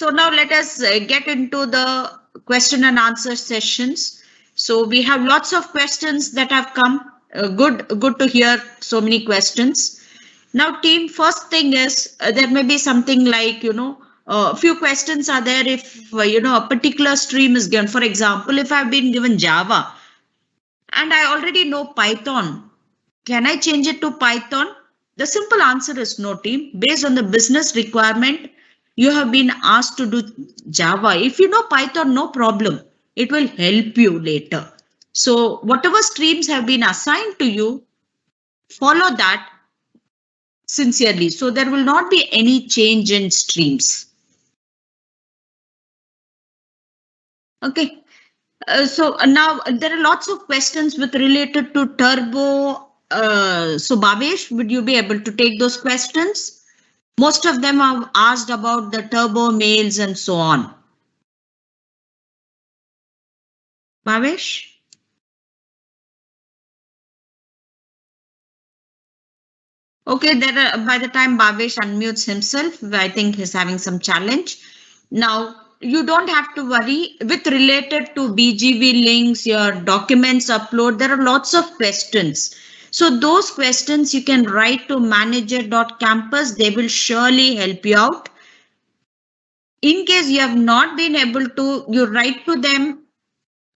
So now let us get into the question and answer sessions. So we have lots of questions that have come. Good to hear so many questions. Now, team, first thing is there may be something like, a few questions are there if, a particular stream is given. For example, if I've been given Java and I already know Python, can I change it to Python? The simple answer is no, team. Based on the business requirement, you have been asked to do Java. If you know Python, no problem. It will help you later. So whatever streams have been assigned to you, follow that sincerely. So there will not be any change in streams. Okay. So now there are lots of questions with related to Turbo. So Bhavesh, would you be able to take those questions? Most of them have asked about the Turbo mails and so on. Bhavesh? Okay, by the time Bhavesh unmutes himself, I think he's having some challenge. Now, you don't have to worry with related to BGV links, your documents upload. There are lots of questions. So those questions you can write to manager.campus. They will surely help you out. In case you have not been able to, you write to them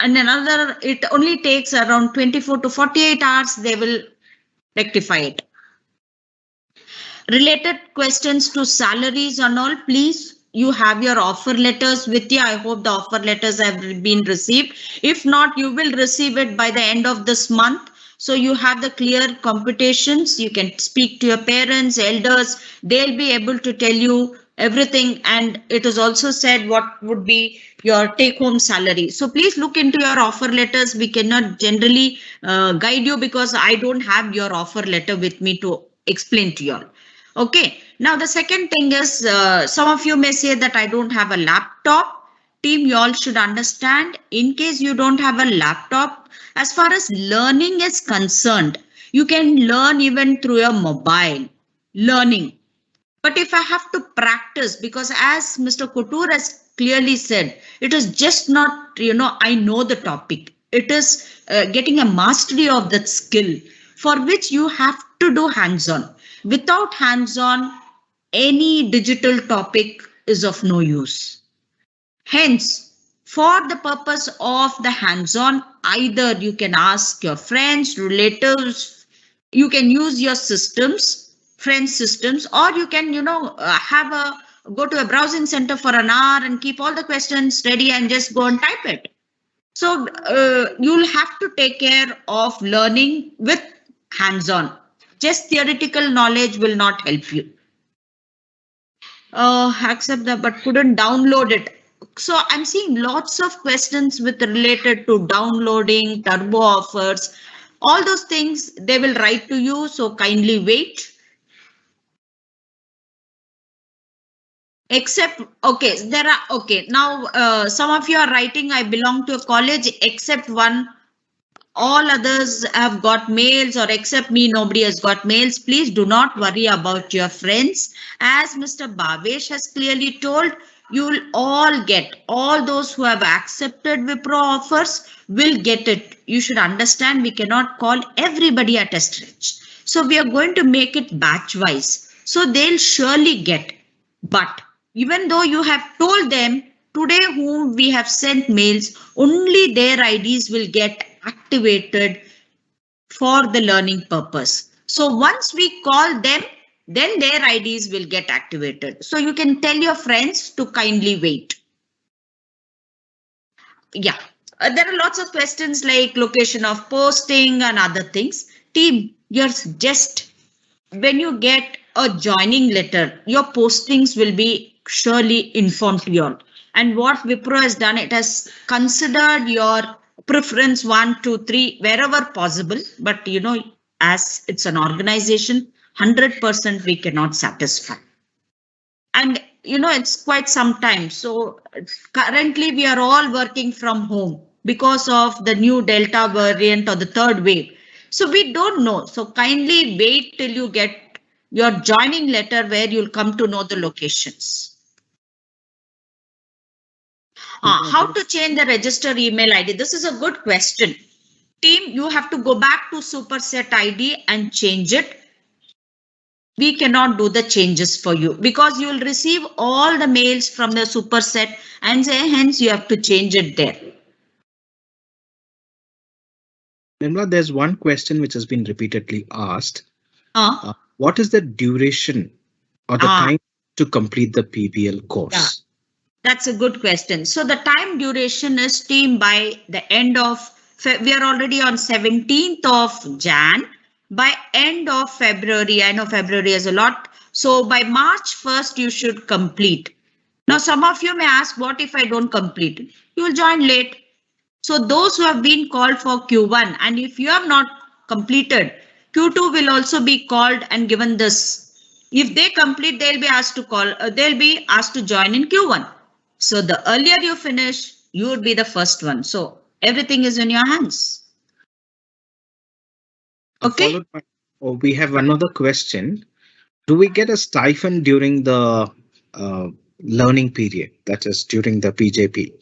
and it only takes around 24 to 48 hours. They will rectify it. Related questions to salaries and all, please, you have your offer letters with you. I hope the offer letters have been received. If not, you will receive it by the end of this month. So you have the clear computations. You can speak to your parents, elders. They'll be able to tell you everything. And it is also said what would be your take home salary. So please look into your offer letters. We cannot generally guide you because I don't have your offer letter with me to explain to you all. Okay, now the second thing is some of you may say that I don't have a laptop. Team, you all should understand, in case you don't have a laptop, as far as learning is concerned, you can learn even through your mobile learning. But if I have to practice, because as Mr. Couture has clearly said, it is just not, I know the topic. It is getting a mastery of that skill for which you have to do hands-on. Without hands-on, any digital topic is of no use. Hence, for the purpose of the hands-on, either you can ask your friends, relatives, you can use your systems, friends systems, or you can, go to a browsing center for an hour and keep all the questions ready and just go and type it. So you'll have to take care of learning with hands-on. Just theoretical knowledge will not help you. Accept that, but couldn't download it. So I'm seeing lots of questions with related to downloading, turbo offers, all those things they will write to you. So kindly wait. Except, okay, now some of you are writing, I belong to a college, except one. All others have got mails, or except me, nobody has got mails. Please do not worry about your friends. As Mr. Bhavesh has clearly told, you will all those who have accepted Wipro offers will get it. You should understand we cannot call everybody at a stretch. So we are going to make it batch wise. So they'll surely get. But even though you have told them today whom we have sent mails, only their IDs will get activated for the learning purpose. So once we call them, then their IDs will get activated. So you can tell your friends to kindly wait. Yeah, there are lots of questions like location of posting and other things. Team, you're just, when you get a joining letter, your postings will be surely informed to you all. And what Wipro has done, it has considered your preference 1, 2, 3 wherever possible. But as it's an organization, 100% we cannot satisfy. And it's quite some time. So currently we are all working from home because of the new Delta variant or the third wave. So we don't know. So kindly wait till you get your joining letter where you'll come to know the locations. How to change the register email ID? This is a good question. Team, you have to go back to Superset ID and change it. We cannot do the changes for you because you will receive all the mails from the Superset and say, hence you have to change it there. Nirmala, there's one question which has been repeatedly asked. What is the duration or the time to complete the PBL course? Yeah, that's a good question. So the time duration is, team, by the end of, we are already on 17th of Jan. By end of February, I know February is a lot. So by March 1st, you should complete. Now, some of you may ask, what if I don't complete? You will join late. So those who have been called for Q1, and if you have not completed, Q2 will also be called and given this. If they complete, they'll be asked to join in Q1. So the earlier you finish, you would be the first one. So everything is in your hands. Okay. We have another question. Do we get a stipend during the learning period, that is during the PJP?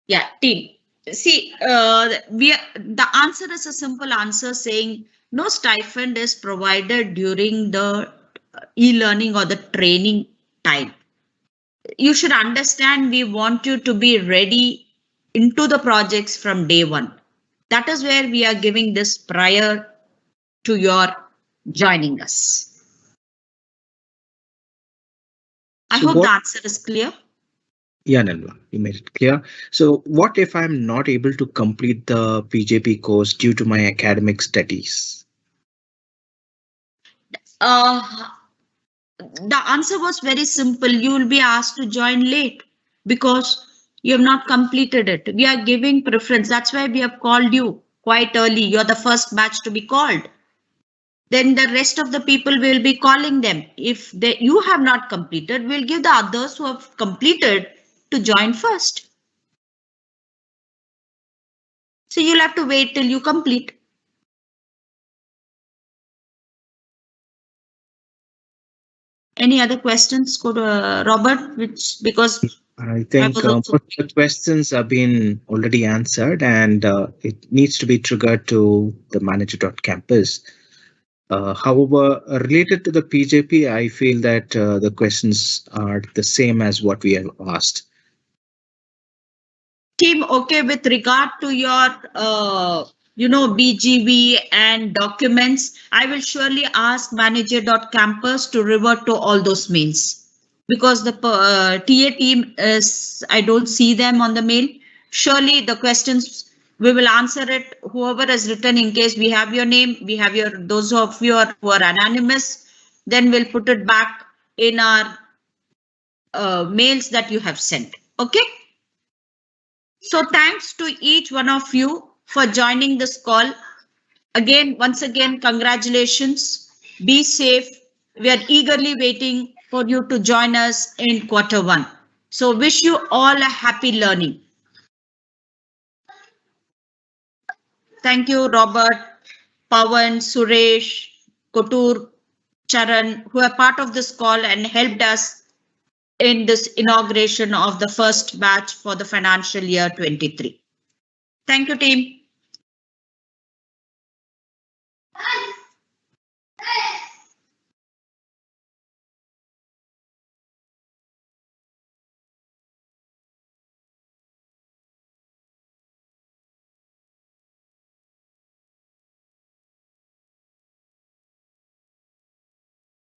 Yeah, team. See, the answer is a simple answer saying no stipend is provided during the e-learning or the training time. You should understand, we want you to be ready into the projects from day one. That is where we are giving this prior to your joining us. I hope the answer is clear. Yeah, Nirmala, you made it clear. So what if I'm not able to complete the PJP course due to my academic studies? The answer was very simple. You will be asked to join late because you have not completed it. We are giving preference. That's why we have called you quite early. You're the first batch to be called. Then the rest of the people will be calling them. If you have not completed, we'll give the others who have completed to join first. So you'll have to wait till you complete. Any other questions? Go to Robert, because I think most of the questions have been already answered, and it needs to be triggered to the manager.campus. However, related to the PJP, I feel that the questions are the same as what we have asked. Team, okay, with regard to your BGV and documents, I will surely ask manager.campus to revert to all those mails, because the TA team is, I don't see them on the mail. Surely the questions, we will answer it. Whoever has written, in case we have your name, we have those of you who are anonymous, then we'll put it back in our mails that you have sent. Okay. So thanks to each one of you for joining this call. Once again, congratulations. Be safe. We are eagerly waiting for you to join us in Q1. So wish you all a happy learning. Thank you, Robert, Pawan, Suresh, Kotur, Charan, who are part of this call and helped us in this inauguration of the first batch for the financial year 23. Thank you, team.